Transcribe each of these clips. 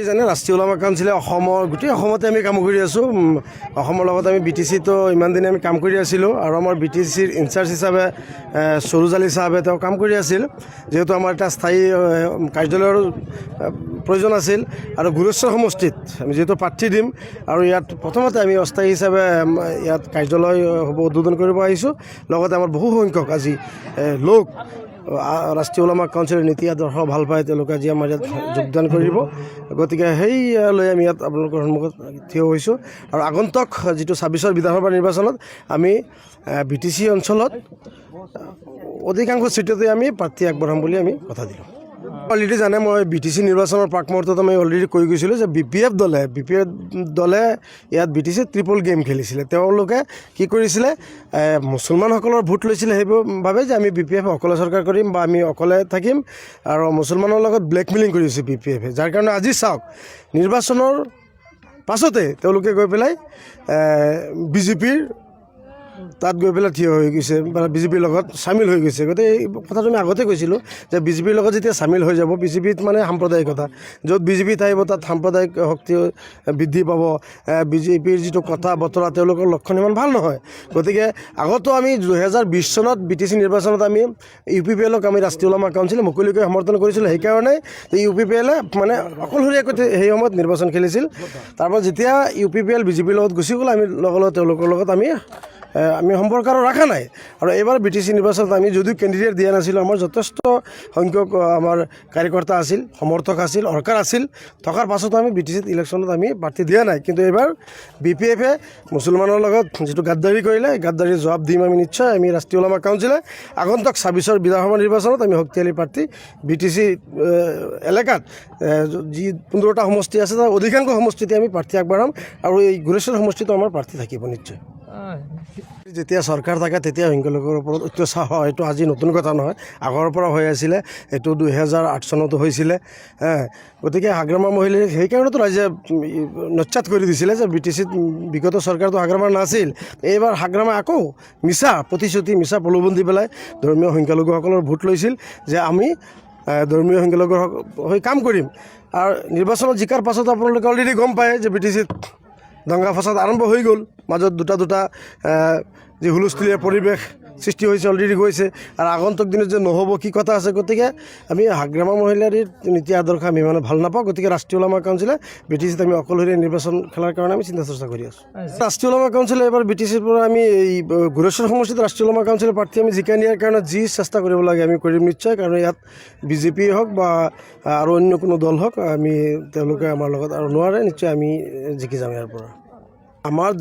জানে ৰাষ্ট্ৰীয় ওলামা কাউন্সিলে গোটেই অসমতে আমি কাম কৰি আছোঁ। অসমৰ লগত আমি BTC-তো ইমান দিনে আমি কাম কৰি আছিলোঁ আৰু আমাৰ BTC-ৰ ইনচাৰ্জ হিচাপে সৰুজ আলী চাহাবে তেওঁ কাম কৰি আছিল। যিহেতু আমাৰ এটা স্থায়ী কাৰ্যালয়ৰ প্ৰয়োজন আছিল আৰু গুৰেশ্বৰ সমষ্টিত আমি যিহেতু প্ৰাৰ্থী দিম আৰু ইয়াত প্ৰথমতে আমি অস্থায়ী হিচাপে ইয়াত কাৰ্যালয় হ'ব উদ্বোধন কৰিব আহিছোঁ। লগতে আমাৰ বহু সংখ্যক আজি লোক ৰাষ্ট্ৰীয় ওলামা কাউন্সিলৰ নীতি আদৰ্শ ভাল পায়, তেওঁলোকে আজি আমাৰ ইয়াত যোগদান কৰিব। গতিকে সেই লৈ আমি ইয়াত আপোনালোকৰ সন্মুখত থিয় হৈছোঁ আৰু আগন্তুক যিটো 26ৰ বিধানসভা নিৰ্বাচনত আমি BTC অঞ্চলত অধিকাংশ চিটতে আমি প্ৰাৰ্থী আগবঢ়াম বুলি আমি কথা দিলোঁ। অলৰেডি জানে মই BTC নিৰ্বাচনৰ প্ৰাক মুহূৰ্তত আমি অলৰেডি কৈ গৈছিলোঁ যে BPF দলে ইয়াত BTC ট্ৰিপল গেম খেলিছিলে। তেওঁলোকে কি কৰিছিলে, মুছলমানসকলৰ ভোট লৈছিলে সেইবোৰ ভাবে যে আমি BPF অকলে চৰকাৰ কৰিম বা আমি অকলে থাকিম আৰু মুছলমানৰ লগত ব্লেকমেইলিং কৰিছে BPF-এ। যাৰ কাৰণে আজি চাওক, নিৰ্বাচনৰ পাছতে তেওঁলোকে গৈ পেলাই BJPৰ তাত গৈ পেলাই থিয় হৈ গৈছে বা BJPৰ লগত চামিল হৈ গৈছে। গতিকে এই কথাটো আমি আগতে কৈছিলোঁ যে BJPৰ লগত যেতিয়া চামিল হৈ যাব, BJPত মানে সাম্প্ৰদায়িকতা, য'ত BJP থাকিব তাত সাম্প্ৰদায়িক শক্তি বৃদ্ধি পাব। BJPৰ যিটো কথা বতৰা তেওঁলোকৰ লক্ষণ ইমান ভাল নহয়। গতিকে আগতো আমি 2020 চনত BTC নিৰ্বাচনত আমি UPPL-ক আমি ৰাষ্ট্ৰীয় ওলামা কাউন্সিলে মুকলিকৈ সমৰ্থন কৰিছিলোঁ। সেইকাৰণে UPPL-এ মানে অকলশৰীয়াকৈ সেই সময়ত নিৰ্বাচন খেলিছিল। তাৰপৰা যেতিয়া UPPL BJPৰ লগত গুচি গ'ল, আমি লগে তেওঁলোকৰ লগত আমি সম্পৰ্ক আৰু ৰখা নাই। আৰু এইবাৰ BTC নিৰ্বাচনত আমি যদিও কেণ্ডিডেট দিয়া নাছিলোঁ, আমাৰ যথেষ্ট সংখ্যক আমাৰ কাৰ্যকৰ্তা আছিল, সমৰ্থক আছিল, অৰ্কাৰ আছিল। থকাৰ পাছতো আমি BTC ইলেকশ্যনত আমি প্ৰাৰ্থী দিয়া নাই। কিন্তু এইবাৰ BPF-এ মুছলমানৰ লগত যিটো গাদ্দাৰী কৰিলে, গাদ্দাৰীৰ জবাব দিম আমি নিশ্চয়। আমি ৰাষ্ট্ৰীয় ওলামা কাউন্সিলে আগন্তুক 26ৰ বিধানসভা নিৰ্বাচনত আমি শক্তিশালী প্ৰাৰ্থী BTC এলেকাত যি 15টা সমষ্টি আছে তাৰ অধিকাংশ সমষ্টিতে আমি প্ৰাৰ্থী আগবঢ়াম আৰু এই গুৰেশ্বৰ সমষ্টিতো আমাৰ প্ৰাৰ্থী থাকিব নিশ্চয়। যেতিয়া চৰকাৰ থাকে তেতিয়া সংখ্যালঘুৰ ওপৰত অত্যাচাৰ হয়, এইটো আজি নতুন কথা নহয়, আগৰ পৰা হৈ আছিলে। এইটো 2008 চনতো হৈছিলে। গতিকে হাগ্ৰামা মহিলাই সেইকাৰণেতো ৰাইজে নচ্ছাত কৰি দিছিলে যে BTC-ত বিগত চৰকাৰটো হাগ্ৰামা নাছিল। এইবাৰ হাগ্ৰামা আকৌ মিছা প্ৰতিশ্ৰুতি, মিছা প্ৰলোভন দি পেলাই ধৰ্মীয় সংখ্যালঘুসকলৰ ভোট লৈছিল যে আমি ধৰ্মীয় সংখ্যালঘুৰ হৈ কাম কৰিম। আৰু নিৰ্বাচনত জিকাৰ পাছত আপোনালোকে অলৰেডি গম পায় যে BTC-ত দংগা ফচাদ আৰম্ভ হৈ গ'ল। মাজত দুটা যি হুলস্থুলীয়া পৰিৱেশ সৃষ্টি হৈছে অলৰেডি গৈছে আৰু আগন্তুক দিনত যে নহ'ব কি কথা আছে। গতিকে আমি হাগ্ৰামা মহিলাৰ নীতি আদৰ্শ আমি মানে ভাল নাপাওঁ। গতিকে ৰাষ্ট্ৰীয় ওলামা কাউন্সিলে BTC-ত আমি অকলশৰীয়া নিৰ্বাচন খেলাৰ কাৰণে আমি চিন্তা চৰ্চা কৰি আছোঁ। ৰাষ্ট্ৰীয় ওলামা কাউন্সিলে এইবাৰ BTC-ৰ পৰা আমি এই গুৰেশ্বৰ সমষ্টিত ৰাষ্ট্ৰীয় ওলামা কাউন্সিলৰ প্ৰাৰ্থী আমি জিকাই নিয়াৰ কাৰণে যি চেষ্টা কৰিব লাগে আমি কৰিম নিশ্চয়। কাৰণ ইয়াত BJP হওক বা আৰু অন্য কোনো দল হওক, তেওঁলোকে আমাৰ লগত আৰু নোৱাৰে, নিশ্চয় আমি জিকি যাম ইয়াৰ পৰা। আমাৰ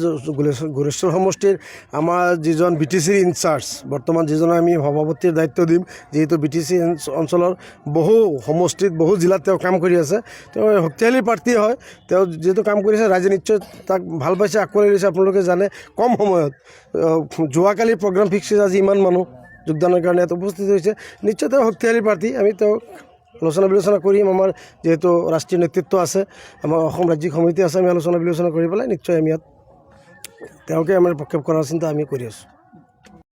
গুৰেশ্বৰ সমষ্টিৰ আমাৰ যিজন BTC-ৰ ইনচাৰ্জ, বৰ্তমান যিজনে আমি সভাপতিৰ দায়িত্ব দিম, যিহেতু BTC অঞ্চলৰ বহু সমষ্টিত বহু জিলাত তেওঁ কাম কৰি আছে, তেওঁ শক্তিশালী প্ৰাৰ্থী হয়। তেওঁ যিহেতু কাম কৰিছে, ৰাইজে নিশ্চয় তাক ভাল পাইছে, আঁকোৱালি লৈছে। আপোনালোকে জানে কম সময়ত যোৱাকালি প্ৰগ্ৰাম ফিক্স হৈছে, আজি ইমান মানুহ যোগদানৰ কাৰণে ইয়াত উপস্থিত হৈছে। নিশ্চয় তেওঁ শক্তিশালী প্ৰাৰ্থী। আমি তেওঁক আলোচনা বিলোচনা কৰিম। আমাৰ যিহেতু ৰাষ্ট্ৰীয় নেতৃত্ব আছে, আমাৰ অসম ৰাজ্যিক সমিতি আছে, আমি আলোচনা বিলোচনা কৰি পেলাই নিশ্চয় আমি ইয়াত তেওঁকে আমাৰ প্ৰক্ষেপ কৰাৰ চিন্তা আমি কৰি আছোঁ।